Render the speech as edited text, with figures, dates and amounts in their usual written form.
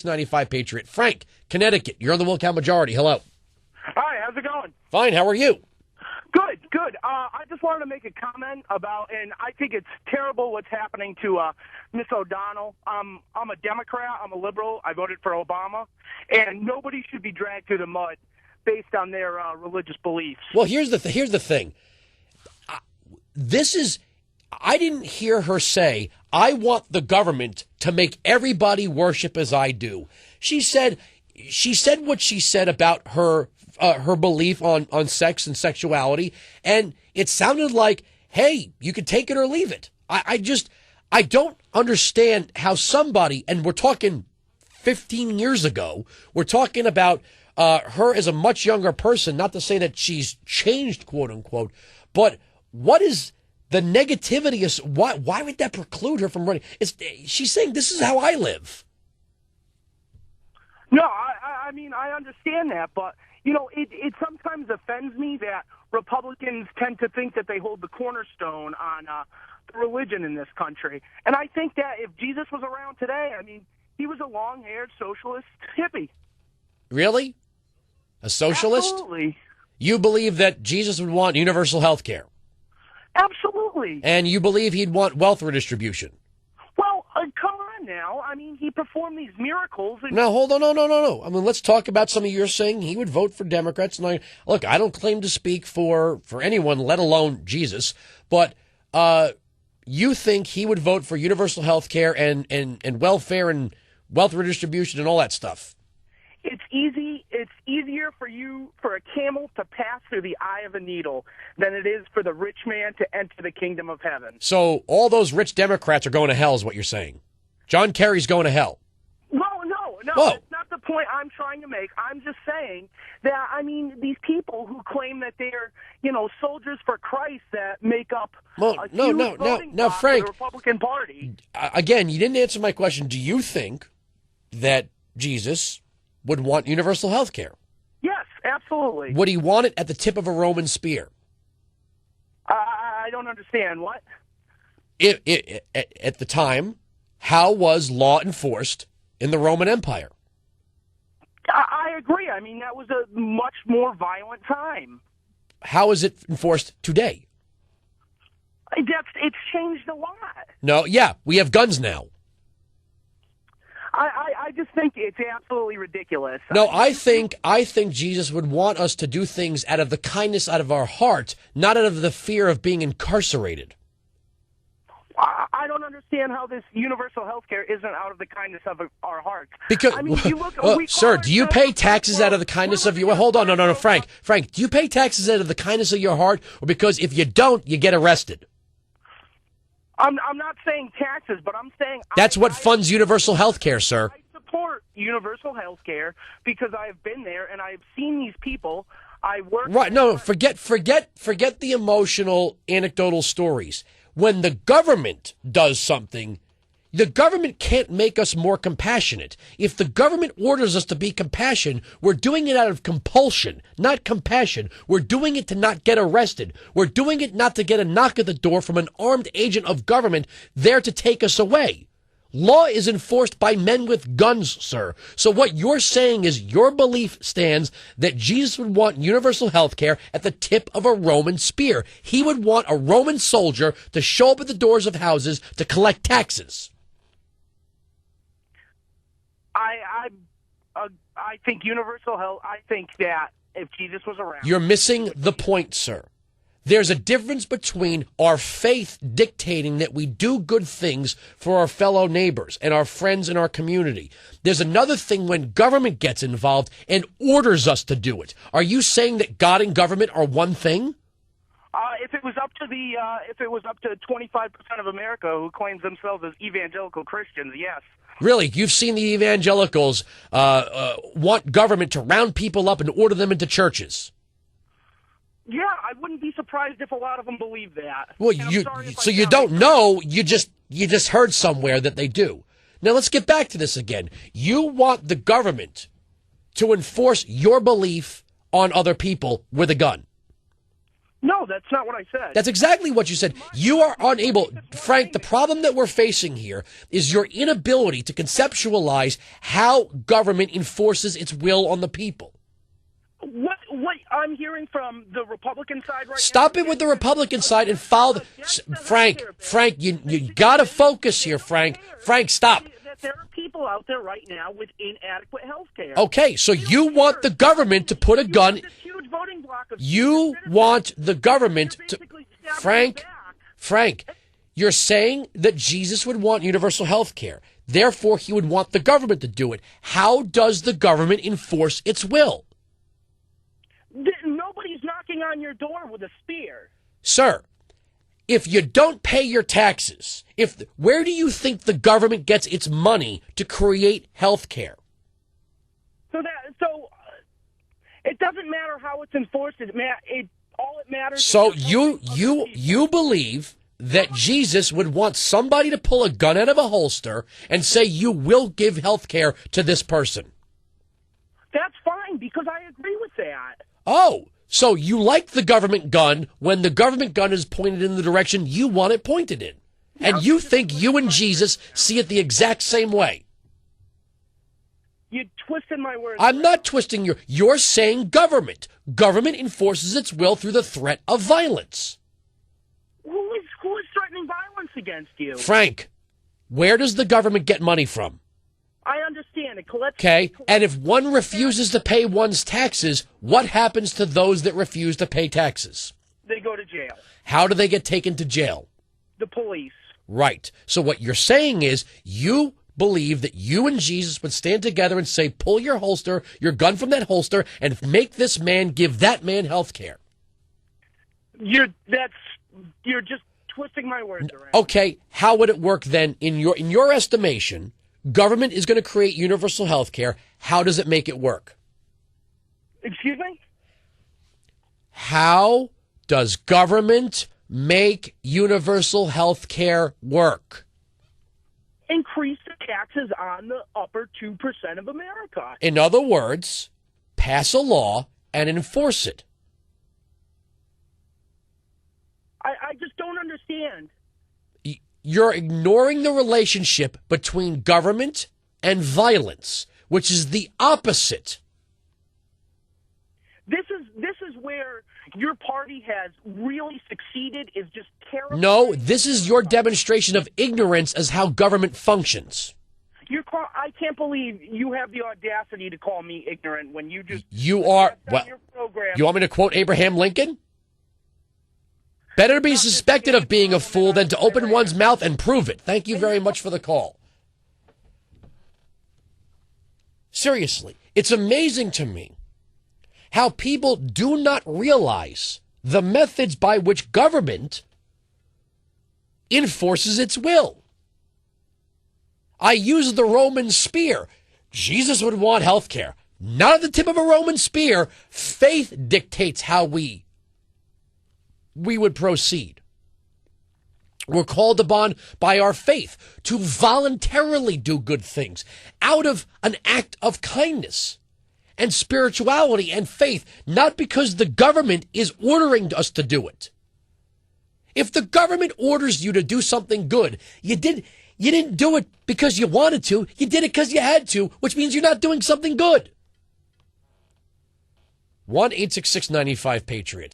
95 Patriot. Frank, Connecticut. You're on the Wilkow Majority. Hello. Hi, how's it going? Fine. How are you? Good, good. I just wanted to make a comment about, and I think it's terrible what's happening to Miss O'Donnell. I'm a Democrat. I'm a liberal. I voted for Obama, and nobody should be dragged through the mud based on their religious beliefs. Well, here's the thing. I didn't hear her say, I want the government to make everybody worship as I do. She said what she said about her belief on sex and sexuality, and it sounded like, hey, you can take it or leave it. I don't understand how somebody, and we're talking 15 years ago, we're talking about her as a much younger person, not to say that she's changed, quote unquote, but what is the negativity? Why would that preclude her from running? She's saying, this is how I live. No, I mean, I understand that, but you know, it sometimes offends me that Republicans tend to think that they hold the cornerstone on the religion in this country. And I think that if Jesus was around today, I mean, he was a long-haired socialist hippie. Really? A socialist? Absolutely. You believe that Jesus would want universal health care? Absolutely. And you believe he'd want wealth redistribution? Well, come on now. I mean, he performed these miracles. No, hold on. No. I mean, let's talk about some of your saying he would vote for Democrats. And look, I don't claim to speak for anyone, let alone Jesus. But you think he would vote for universal health care and welfare and wealth redistribution and all that stuff? It's easy. It's easier for a camel to pass through the eye of a needle than it is for the rich man to enter the kingdom of heaven. So all those rich Democrats are going to hell is what you're saying. John Kerry's going to hell. No, Whoa. That's not the point I'm trying to make. I'm just saying that, I mean, these people who claim that they're, you know, soldiers for Christ that make up a huge voting bloc Frank, for the Republican Party. Again, you didn't answer my question. Do you think that Jesus would want universal health care? Yes, absolutely. Would he want it at the tip of a Roman spear? I don't understand. What? At the time, how was law enforced in the Roman Empire? I agree. I mean, that was a much more violent time. How is it enforced today? It's changed a lot. No, yeah, we have guns now. I just think it's absolutely ridiculous. No, I think Jesus would want us to do things out of the kindness out of our heart, not out of the fear of being incarcerated. I don't understand how this universal health care isn't out of the kindness of our hearts. Because, I mean, you look, sir, do you pay taxes out of the kindness of your... Well, hold on, no, Frank, do you pay taxes out of the kindness of your heart, or because if you don't, you get arrested? I'm not saying taxes, but I'm saying... That's what funds universal health care, sir. I support universal health care because I have been there and I've seen these people. I work... Right, no, forget the emotional, anecdotal stories. When the government does something, the government can't make us more compassionate. If the government orders us to be compassionate, we're doing it out of compulsion, not compassion. We're doing it to not get arrested. We're doing it not to get a knock at the door from an armed agent of government there to take us away. Law is enforced by men with guns, sir. So what you're saying is your belief stands that Jesus would want universal health care at the tip of a Roman spear. He would want a Roman soldier to show up at the doors of houses to collect taxes. I think universal health, I think that if Jesus was around... You're missing the point, sir. There's a difference between our faith dictating that we do good things for our fellow neighbors and our friends in our community. There's another thing when government gets involved and orders us to do it. Are you saying that God and government are one thing? If it was up to 25% of America who claims themselves as evangelical Christians, yes. Really? You've seen the evangelicals want government to round people up and order them into churches? Yeah, I wouldn't be surprised if a lot of them believe that. Well, you don't know. You just heard somewhere that they do. Now let's get back to this again. You want the government to enforce your belief on other people with a gun. No, that's not what I said. That's exactly what you said. You are unable, Frank, the problem that we're facing here is your inability to conceptualize how government enforces its will on the people. What I'm hearing from the Republican side right now... Stop it with the Republican side and follow... Frank, you got to focus here, Frank. Frank, stop. There are people out there right now with inadequate health care. Okay, so you want the government to put a gun... You want the government to... Frank, you're saying that Jesus would want universal health care. Therefore, he would want the government to do it. How does the government enforce its will? Nobody's knocking on your door with a spear. Sir, if you don't pay your taxes, where do you think the government gets its money to create health care? So it doesn't matter how it's enforced. All it matters. So you believe that Jesus would want somebody to pull a gun out of a holster and say you will give health care to this person? That's fine because I agree with that. Oh, so you like the government gun when the government gun is pointed in the direction you want it pointed in. And you think you and Jesus see it the exact same way. You twisted my words. I'm not twisting you're saying government. Government enforces its will through the threat of violence. Who is threatening violence against you? Frank, where does the government get money from? I understand it. Okay, and if one refuses to pay one's taxes, what happens to those that refuse to pay taxes? They go to jail. How do they get taken to jail? The police. Right. So what you're saying is you believe that you and Jesus would stand together and say, pull your gun from that holster, and make this man give that man health care. You're just twisting my words around. Okay, how would it work then in your estimation? Government is going to create universal health care. How does it make it work? Excuse me? How does government make universal health care work? Increase the taxes on the upper 2% of America. In other words, pass a law and enforce it. I just don't understand. You're ignoring the relationship between government and violence, which is the opposite. This is where your party has really succeeded, is just terrible. No, this is your demonstration of ignorance as how government functions. I can't believe you have the audacity to call me ignorant when you just... You are... Well, you want me to quote Abraham Lincoln? Better to be suspected of being a fool than to open one's mouth and prove it. Thank you very much for the call. Seriously, it's amazing to me how people do not realize the methods by which government enforces its will. I use the Roman spear. Jesus would want health care. Not at the tip of a Roman spear. Faith dictates how we would proceed. We're called upon by our faith to voluntarily do good things out of an act of kindness and spirituality and faith, not because the government is ordering us to do it. If the government orders you to do something good, you didn't do it because you wanted to. You did it because you had to, which means you're not doing something good. 1-866-95-PATRIOT.